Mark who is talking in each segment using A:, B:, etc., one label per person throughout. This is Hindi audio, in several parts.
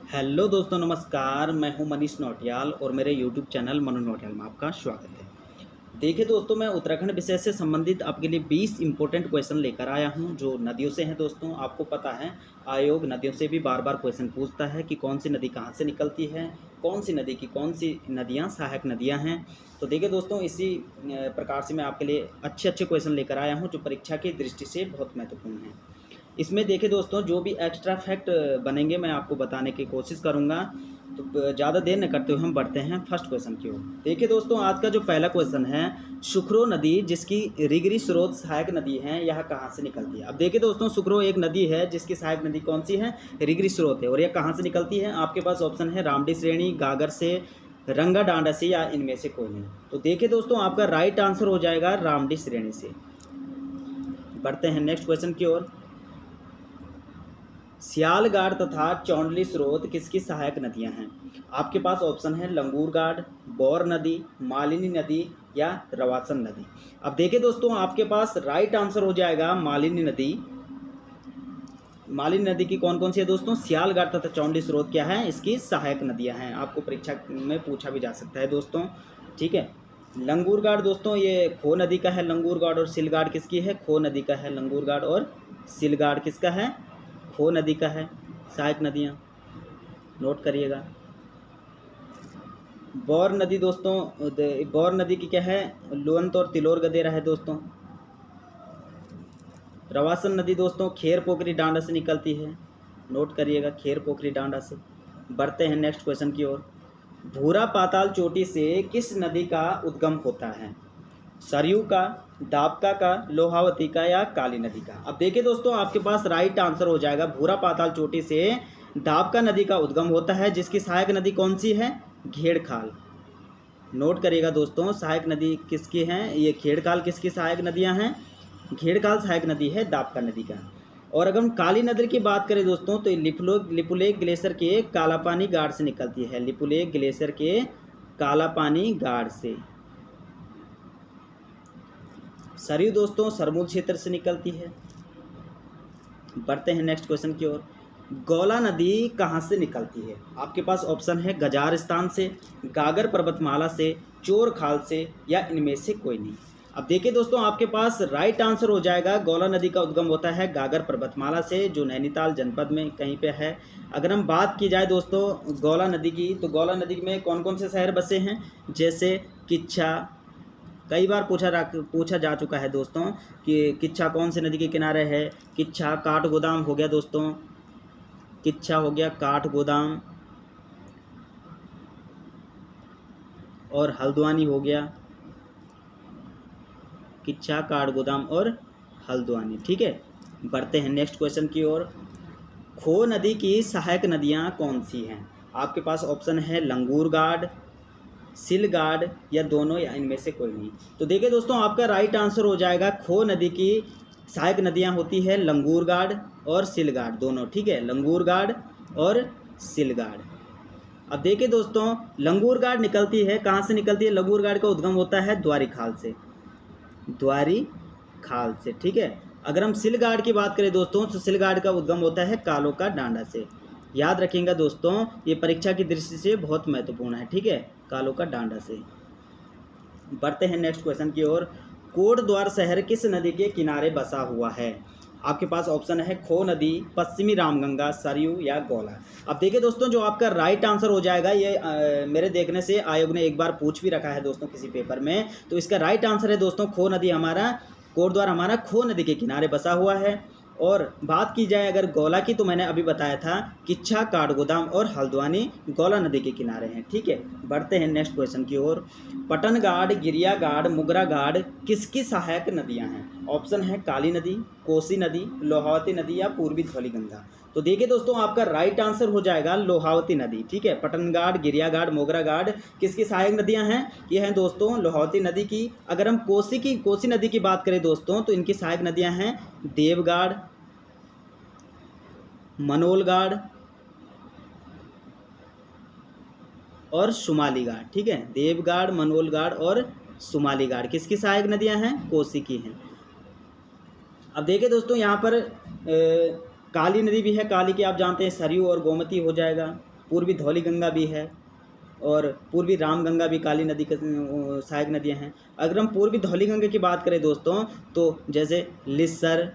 A: हेलो दोस्तों, नमस्कार। मैं हूं मनीष नौटियाल और मेरे यूट्यूब चैनल मनु नौटियाल में आपका स्वागत है। देखिए दोस्तों, मैं उत्तराखंड विषय से संबंधित आपके लिए 20 इंपॉर्टेंट क्वेश्चन लेकर आया हूं जो नदियों से हैं। दोस्तों, आपको पता है आयोग नदियों से भी बार बार क्वेश्चन पूछता है कि कौन सी नदी कहां से निकलती है, कौन सी नदी की कौन सी नदियां सहायक नदियां हैं। तो देखिए दोस्तों, इसी प्रकार से मैं आपके लिए अच्छे अच्छे क्वेश्चन लेकर आया हूँ जो परीक्षा की दृष्टि से बहुत महत्वपूर्ण हैं। इसमें देखिए दोस्तों, जो भी एक्स्ट्रा फैक्ट बनेंगे मैं आपको बताने की कोशिश करूंगा। तो ज़्यादा देर न करते हुए हम बढ़ते हैं फर्स्ट क्वेश्चन की ओर। देखिए दोस्तों, आज का जो पहला क्वेश्चन है, सुखरो नदी जिसकी रिगरी स्रोत सहायक नदी है, यह कहाँ से निकलती है। अब देखिए दोस्तों, सुखरो एक नदी है जिसकी सहायक नदी कौन सी है, रिगरी स्रोत है। और यह कहाँ से निकलती है, आपके पास ऑप्शन है रामडी श्रेणी, गागर से, रंगा डांडा से, या इनमें से कोई नहीं। तो देखिए दोस्तों, आपका राइट आंसर हो जाएगा रामडी श्रेणी से। बढ़ते हैं नेक्स्ट क्वेश्चन की ओर। सियालगाड़ तथा चौंडली स्रोत किसकी सहायक नदियां हैं। आपके पास ऑप्शन है लंगूरगाड़, बौर नदी, मालिनी नदी, या रवासन नदी। अब देखिए दोस्तों, आपके पास राइट आंसर हो जाएगा मालिनी नदी। मालिनी नदी की कौन कौन सी है दोस्तों, सियालगाड़ तथा चौंडली स्रोत क्या है, इसकी सहायक नदियां हैं। आपको परीक्षा में पूछा भी जा सकता है दोस्तों, ठीक है। लंगूरगाड़ दोस्तों, ये खो नदी का है लंगूरगाड़, और सिलगाड़ किसकी है, खो नदी का है लंगूरगाड़, और सिलगाड़ किसका है, खो नदी का है। सहायक नदियाँ नोट करिएगा। बौर नदी दोस्तों, बौर नदी की क्या है, लोअंत और तिलोर गदेरा है दोस्तों। रवासन नदी दोस्तों खेर पोखरी डांडा से निकलती है, नोट करिएगा, खेर पोखरी डांडा से। बढ़ते हैं नेक्स्ट क्वेश्चन की ओर। भूरा पाताल चोटी से किस नदी का उद्गम होता है, सरयू का, दाबका का, लोहावती का, या काली नदी का। अब देखिए दोस्तों, आपके पास राइट आंसर हो जाएगा भूरा पाताल चोटी से दाबका नदी का उद्गम होता है, जिसकी सहायक नदी कौन सी है, घेड़खाल। नोट करिएगा दोस्तों, सहायक नदी किसकी हैं, ये घेड़खाल किसकी सहायक नदियां हैं, घेड़खाल सहायक नदी है दाबका नदी का। और अगर हम काली नदी की बात करें दोस्तों, तो लिपुलेख ग्लेशियर के कालापानी गाढ़ से निकलती है, लिपुलेख ग्लेशियर के कालापानी गाढ़ से। सरयू दोस्तों सरमूल क्षेत्र से निकलती है। बढ़ते हैं नेक्स्ट क्वेश्चन की ओर। गौला नदी कहाँ से निकलती है। आपके पास ऑप्शन है गजारिस्तान से, गागर पर्वतमाला से, चोर खाल से, या इनमें से कोई नहीं। अब देखिए दोस्तों, आपके पास राइट आंसर हो जाएगा गौला नदी का उद्गम होता है गागर पर्वतमाला से, जो नैनीताल जनपद में कहीं पे है। अगर हम बात की जाए दोस्तों गौला नदी की, तो गौला नदी में कौन कौन से शहर बसे हैं, जैसे किच्छा। कई बार पूछा जा चुका है दोस्तों कि किच्छा कौन से नदी के किनारे है। किच्छा काठ गोदाम हो गया दोस्तों, किच्छा हो गया काठ गोदाम, और हल्द्वानी हो गया, किच्छा काठ गोदाम और हल्द्वानी, ठीक है। बढ़ते हैं नेक्स्ट क्वेश्चन की ओर। खो नदी की सहायक नदियां कौन सी हैं। आपके पास ऑप्शन है लंगूरगाड़, सिलगाड़, या दोनों, या इनमें से कोई नहीं। तो देखिए दोस्तों, आपका राइट आंसर हो जाएगा खो नदी की सहायक नदियां होती है लंगूरगाड़ और सिलगाड़ दोनों, ठीक है, लंगूरगाड़ और सिलगाड़। अब देखिए दोस्तों, लंगूरगाड़ निकलती है कहाँ से निकलती है, लंगूरगाड़ का उद्गम होता है द्वारी खाल से, द्वारी खाल से, ठीक है। अगर हम सिलगाड़ की बात करें दोस्तों, तो सिलगाड़ का उद्गम होता है कालो का डांडा से। याद रखिएगा दोस्तों, ये परीक्षा की दृष्टि से बहुत महत्वपूर्ण है, ठीक है, कालो का डांडा से। बढ़ते हैं नेक्स्ट क्वेश्चन की ओर। कोटद्वार शहर किस नदी के किनारे बसा हुआ है। आपके पास ऑप्शन है खो नदी, पश्चिमी रामगंगा, सरयू, या गौला। अब देखिए दोस्तों, जो आपका राइट आंसर हो जाएगा, ये मेरे देखने से आयोग ने एक बार पूछ भी रखा है दोस्तों किसी पेपर में, तो इसका राइट आंसर है दोस्तों खो नदी। हमारा कोटद्वार हमारा खो नदी के किनारे बसा हुआ है। और बात की जाए अगर गौला की, तो मैंने अभी बताया था किच्छा काठगोदाम और हल्द्वानी गौला नदी के किनारे हैं, ठीक है। बढ़ते हैं नेक्स्ट क्वेश्चन की ओर। पटनगाड़, गिरियागाड़, मुगरागाड़ किसकी सहायक नदियां हैं। ऑप्शन है काली नदी, कोसी नदी, लोहावती नदी, या पूर्वी धौली गंगा। तो देखिए दोस्तों, आपका राइट आंसर हो जाएगा लोहावती नदी, ठीक है। पटनगाड़, गिरियागाड़, मोगरागाड़ किसकी सहायक नदियां हैं, ये हैं दोस्तों लोहावती नदी की। अगर हम कोसी नदी की बात करें दोस्तों, तो इनकी सहायक नदियां हैं देवगाड़, मनोलगाड़ और सुमालीगाड़, ठीक है। देवगाड़, मनोलगाड़ और सुमालीगाड़ किसकी सहायक नदियां हैं, कोसी की हैं। अब देखिए दोस्तों, यहाँ पर काली नदी भी है, काली की आप जानते हैं सरयू और गोमती हो जाएगा। पूर्वी धौली गंगा भी है और पूर्वी रामगंगा भी काली नदी के सहायक नदियां हैं। अगर हम पूर्वी धौली गंगा की बात करें दोस्तों, तो जैसे लिस्सर,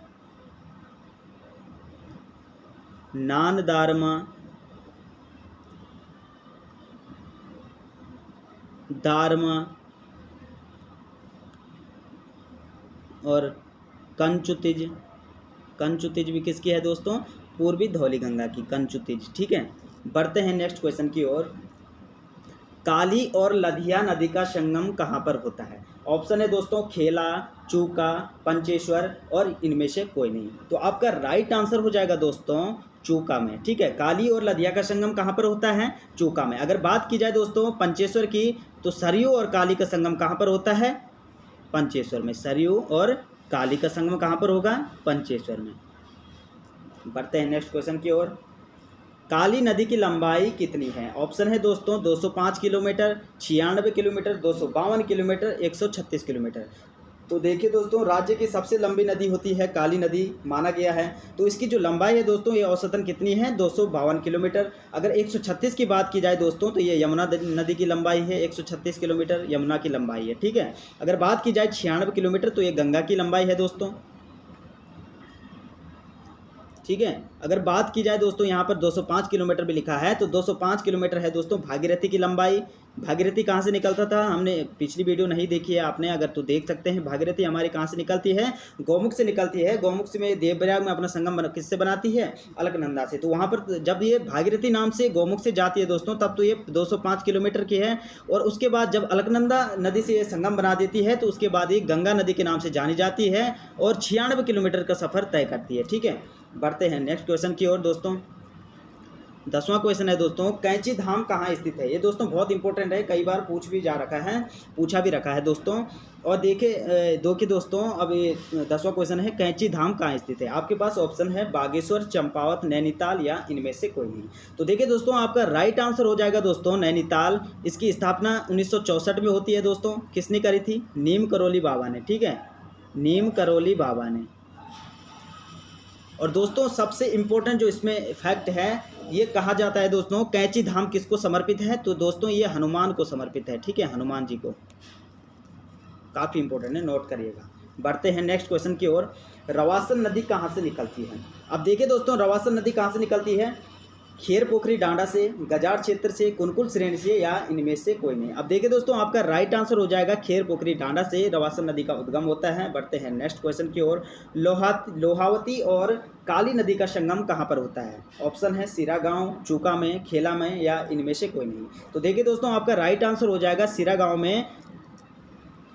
A: नानदारमा, दारमा और कंचुतिज। कंचुतिज भी किसकी है दोस्तों? पूर्वी धौली गंगा की कंचुतिज। ठीक है, बढ़ते हैं नेक्स्ट क्वेश्चन की ओर। काली और लधिया नदी का संगम कहाँ पर होता है? ऑप्शन है दोस्तों खेला, चूका, पंचेश्वर और इनमें से कोई नहीं। तो आपका राइट आंसर हो जाएगा दोस्तों चूका में। ठीक है, काली और लधिया का संगम कहाँ पर होता है? चूका में। अगर बात की जाए दोस्तों पंचेश्वर की, तो सरयू और काली का संगम कहाँ पर होता है? पंचेश्वर में। सरयू और काली का संगम कहाँ पर होगा? पंचेश्वर में। बढ़ते हैं नेक्स्ट क्वेश्चन की ओर। काली नदी की लंबाई कितनी है? ऑप्शन है दोस्तों 205 किलोमीटर, 96 किलोमीटर, 252 किलोमीटर, 136 किलोमीटर। तो देखिए दोस्तों, राज्य की सबसे लंबी नदी होती है काली नदी माना गया है। तो इसकी जो लंबाई है दोस्तों, ये औसतन कितनी है? 252 किलोमीटर। अगर 136 की बात की जाए दोस्तों, तो ये यमुना नदी की लंबाई है। 136 किलोमीटर यमुना की लंबाई है। ठीक है, अगर बात की जाए 96 किलोमीटर, तो ये गंगा की लंबाई है दोस्तों। ठीक है, अगर बात की जाए दोस्तों, यहाँ पर 205 किलोमीटर भी लिखा है, तो 205 किलोमीटर है दोस्तों भागीरथी की लंबाई। भागीरथी कहाँ से निकलता था? हमने पिछली वीडियो नहीं देखी है आपने, अगर तो देख सकते हैं। भागीरथी हमारी कहाँ से निकलती है? गौमुख से निकलती है। गौमुख से में देवप्रयाग में अपना संगम किससे बनाती है? अलकनंदा से। तो वहाँ पर जब ये भागीरथी नाम से गौमुख से जाती है दोस्तों, तब तो ये 205 किलोमीटर की है। और उसके बाद जब अलकनंदा नदी से ये संगम बना देती है, तो उसके बाद ये गंगा नदी के नाम से जानी जाती है और 96 किलोमीटर का सफ़र तय करती है। ठीक है, बढ़ते हैं नेक्स्ट क्वेश्चन की ओर दोस्तों। 10वां क्वेश्चन है दोस्तों, कैंची धाम कहाँ स्थित है? ये दोस्तों बहुत इंपॉर्टेंट है, कई बार पूछा भी रखा है दोस्तों। और देखिए दोस्तों, अब ये 10वां क्वेश्चन है, कैंची धाम कहाँ स्थित है? आपके पास ऑप्शन है बागेश्वर, चंपावत, नैनीताल या इनमें से कोई नहीं। तो देखिए दोस्तों, आपका राइट आंसर हो जाएगा दोस्तों नैनीताल। इसकी स्थापना 1964 में होती है दोस्तों। किसने करी थी? नीम करोली बाबा ने। ठीक है, नीम करोली बाबा ने। और दोस्तों सबसे इम्पोर्टेंट जो इसमें फैक्ट है, ये कहा जाता है दोस्तों कैंची धाम किसको समर्पित है? तो दोस्तों ये हनुमान को समर्पित है। ठीक है, हनुमान जी को। काफ़ी इंपॉर्टेंट है, नोट करिएगा। बढ़ते हैं नेक्स्ट क्वेश्चन की ओर। रवासन नदी कहाँ से निकलती है? अब देखिए दोस्तों, रवासन नदी कहाँ से निकलती है? खेर पोखरी डांडा से, गजार क्षेत्र से, कुनकुल श्रेणी से या इनमें से कोई नहीं। अब देखिए दोस्तों, आपका राइट आंसर हो जाएगा खेर पोखरी डांडा से रवासन नदी का उद्गम होता है। बढ़ते हैं नेक्स्ट क्वेश्चन की ओर। लोहावती और काली नदी का संगम कहाँ पर होता है? ऑप्शन है सिरा गांव, चूका में, खेला में या इनमें से कोई नहीं। तो देखिए दोस्तों, आपका राइट आंसर हो जाएगा सिरा गांव में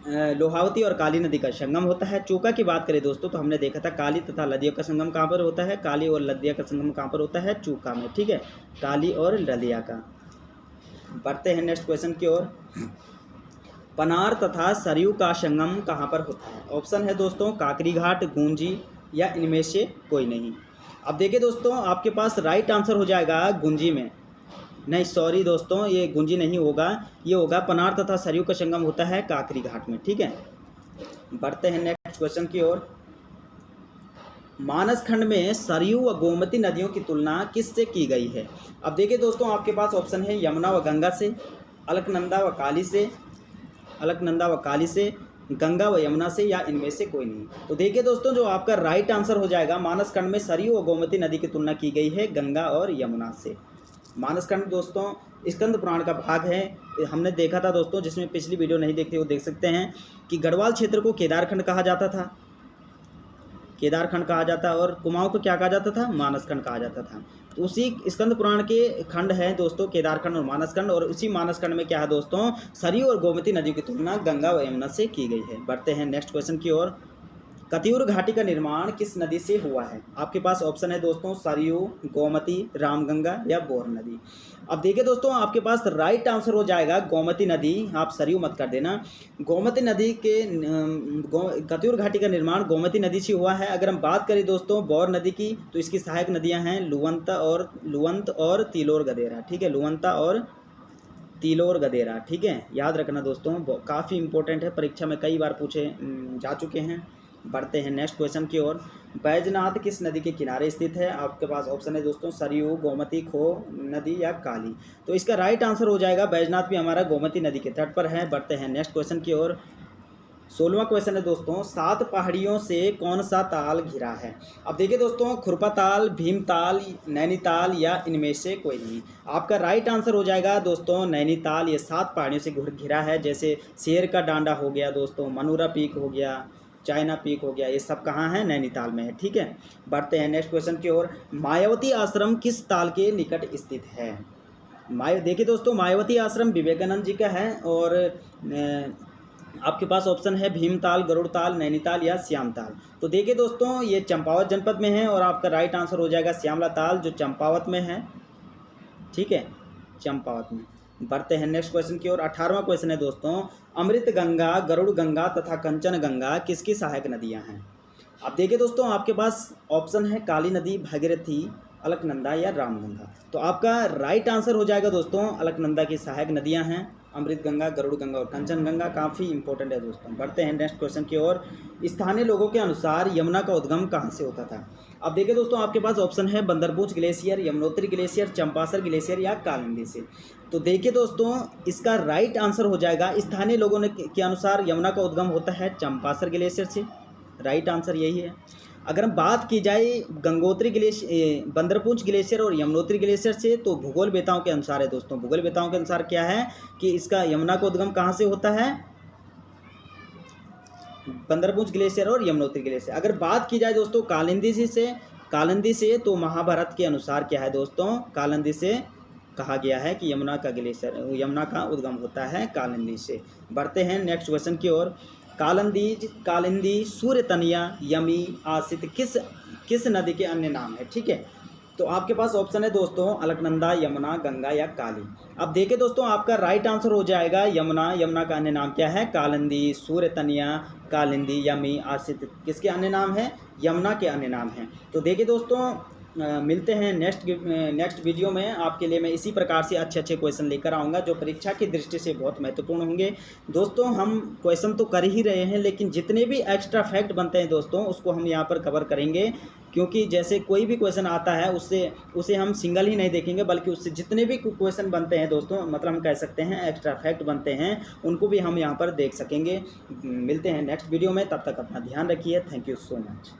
A: लोहावती और काली नदी का संगम होता है। चूका की बात करें दोस्तों, तो हमने देखा था काली तथा लदिया का संगम कहाँ पर होता है? काली और लदिया का संगम कहाँ पर होता है? चूका में। ठीक है, काली और लदिया का। बढ़ते हैं नेक्स्ट क्वेश्चन की ओर। पनार तथा सरयू का संगम कहाँ पर होता है? ऑप्शन है दोस्तों काकरी घाट, गूंजी या इनमें से कोई नहीं। अब देखिए दोस्तों, आपके पास राइट आंसर हो जाएगा गुंजी में। नहीं, सॉरी दोस्तों, ये गुंजी नहीं होगा, ये होगा पनार तथा सरयू का संगम होता है काकरी घाट में। ठीक है, बढ़ते हैं नेक्स्ट क्वेश्चन की ओर। मानस खंड में सरयू व गोमती नदियों की तुलना किससे की गई है? अब देखिए दोस्तों, आपके पास ऑप्शन है यमुना व गंगा से, अलकनंदा व काली से, गंगा व यमुना से या इनमें से कोई नहीं। तो देखिए दोस्तों, जो आपका राइट आंसर हो जाएगा, मानस खंड में सरयू व गोमती नदी की तुलना की गई है गंगा और यमुना से। मानसखंड दोस्तों स्कंद पुराण का भाग है। हमने देखा था दोस्तों, जिसमें पिछली वीडियो नहीं देखते वो देख सकते हैं, कि गढ़वाल क्षेत्र को केदारखंड कहा जाता था, केदारखंड कहा जाता, और कुमाऊं को क्या कहा जाता था? मानसखंड कहा जाता था। तो उसी स्कंद पुराण के खंड है दोस्तों केदारखंड और मानसखंड, और उसी मानसखंड में क्या है दोस्तों, सरयू और गोमती नदी की तुलना गंगा व यमुना से की गई है। बढ़ते हैं नेक्स्ट क्वेश्चन की ओर। कतियूर घाटी का निर्माण किस नदी से हुआ है? आपके पास ऑप्शन है दोस्तों सरयू, गोमती, रामगंगा या बोर नदी। अब देखिए दोस्तों, आपके पास राइट आंसर हो जाएगा गोमती नदी। आप सरयू मत कर देना। गोमती नदी के कतियूर घाटी का निर्माण गोमती नदी से हुआ है। अगर हम बात करें दोस्तों बोर नदी की, तो इसकी सहायक नदियां हैं लुवंत और तिलोर गदेरा। ठीक है, लुवंता और तिलोर गदेरा। ठीक है, याद रखना दोस्तों, काफ़ी इंपॉर्टेंट है, परीक्षा में कई बार पूछे जा चुके हैं। बढ़ते हैं नेक्स्ट क्वेश्चन की ओर। बैजनाथ किस नदी के किनारे स्थित है? आपके पास ऑप्शन है दोस्तों सरयू, गोमती, खो नदी या काली। तो इसका राइट आंसर हो जाएगा बैजनाथ भी हमारा गोमती नदी के तट पर है। बढ़ते हैं नेक्स्ट क्वेश्चन की ओर। 16वां क्वेश्चन है दोस्तों, 7 पहाड़ियों से कौन सा ताल घिरा है? अब देखिए दोस्तों, खुरपा ताल, भीमताल, नैनीताल या इनमें से कोई नहीं। आपका राइट आंसर हो जाएगा दोस्तों नैनीताल। ये 7 पहाड़ियों से घिरा है, जैसे शेर का डांडा हो गया दोस्तों, मनूरा पीक हो गया, चाइना पीक हो गया, ये सब कहाँ है? नैनीताल में है। ठीक है, बढ़ते हैं नेक्स्ट क्वेश्चन की ओर। मायावती आश्रम किस ताल के निकट स्थित है? देखिए दोस्तों, मायावती आश्रम विवेकानंद जी का है और आपके पास ऑप्शन है भीमताल, गरुड़ताल, नैनीताल या श्यामताल। तो देखिए दोस्तों, ये चंपावत जनपद में है और आपका राइट आंसर हो जाएगा श्यामला ताल, जो चंपावत में है। ठीक है, चंपावत में। बढ़ते हैं नेक्स्ट क्वेश्चन की ओर। 18वां क्वेश्चन है दोस्तों, अमृत गंगा, गरुड़ गंगा तथा कंचन गंगा किसकी सहायक नदियां हैं? अब देखिए दोस्तों, आपके पास ऑप्शन है काली नदी, भागीरथी, अलकनंदा या रामगंगा। तो आपका राइट आंसर हो जाएगा दोस्तों अलकनंदा की सहायक नदियां हैं अमृत गंगा, गरुड़ गंगा और कंचन गंगा। काफ़ी इंपॉर्टेंट है दोस्तों। बढ़ते हैं नेक्स्ट क्वेश्चन की ओर। स्थानीय लोगों के अनुसार यमुना का उद्गम कहाँ से होता था? अब देखिए दोस्तों, आपके पास ऑप्शन है Bandarpunch glacier, Yamunotri glacier, Champasar glacier या कालिंदी से। तो देखिए दोस्तों, इसका राइट आंसर हो जाएगा स्थानीय लोगों ने के अनुसार यमुना का उद्गम होता है चंपासर ग्लेशियर से। राइट आंसर यही है। अगर हम बात की जाए गंगोत्री ग्लेशियर, बंदरपूंछ ग्लेशियर और यमुनोत्री ग्लेशियर से, तो भूगोल वेताओं के अनुसार है दोस्तों। भूगोल वेताओं के अनुसार क्या है कि इसका यमुना का उद्गम कहाँ से होता है? बंदरपूंछ ग्लेशियर और यमुनोत्री ग्लेशियर। अगर बात की जाए दोस्तों कालिंदी से, तो महाभारत के अनुसार क्या है दोस्तों? कालिंदी से कहा गया है कि यमुना का उद्गम होता है कालिंदी से। बढ़ते हैं नेक्स्ट क्वेश्चन की ओर। कालिंदी, सूर्यतनिया, यमी, आसित किस नदी के अन्य नाम है? ठीक है, तो आपके पास ऑप्शन है दोस्तों अलकनंदा, यमुना, गंगा या काली। अब देखिए दोस्तों, आपका राइट आंसर हो जाएगा यमुना। यमुना का अन्य नाम क्या है? कालिंदी, सूर्यतनिया, कालिंदी, यमी, आसित किसके अन्य नाम है? यमुना के अन्य नाम हैं। तो देखिए दोस्तों, मिलते हैं नेक्स्ट वीडियो में। आपके लिए मैं इसी प्रकार से अच्छे क्वेश्चन लेकर आऊँगा जो परीक्षा की दृष्टि से बहुत महत्वपूर्ण होंगे। दोस्तों, हम क्वेश्चन तो कर ही रहे हैं, लेकिन जितने भी एक्स्ट्रा फैक्ट बनते हैं दोस्तों, उसको हम यहाँ पर कवर करेंगे। क्योंकि जैसे कोई भी क्वेश्चन आता है उसे हम सिंगल ही नहीं देखेंगे, बल्कि उससे जितने भी क्वेश्चन बनते हैं दोस्तों, मतलब हम कह सकते हैं एक्स्ट्रा फैक्ट बनते हैं, उनको भी हम यहाँ पर देख सकेंगे। मिलते हैं नेक्स्ट वीडियो में, तब तक अपना ध्यान रखिए। Thank you so much.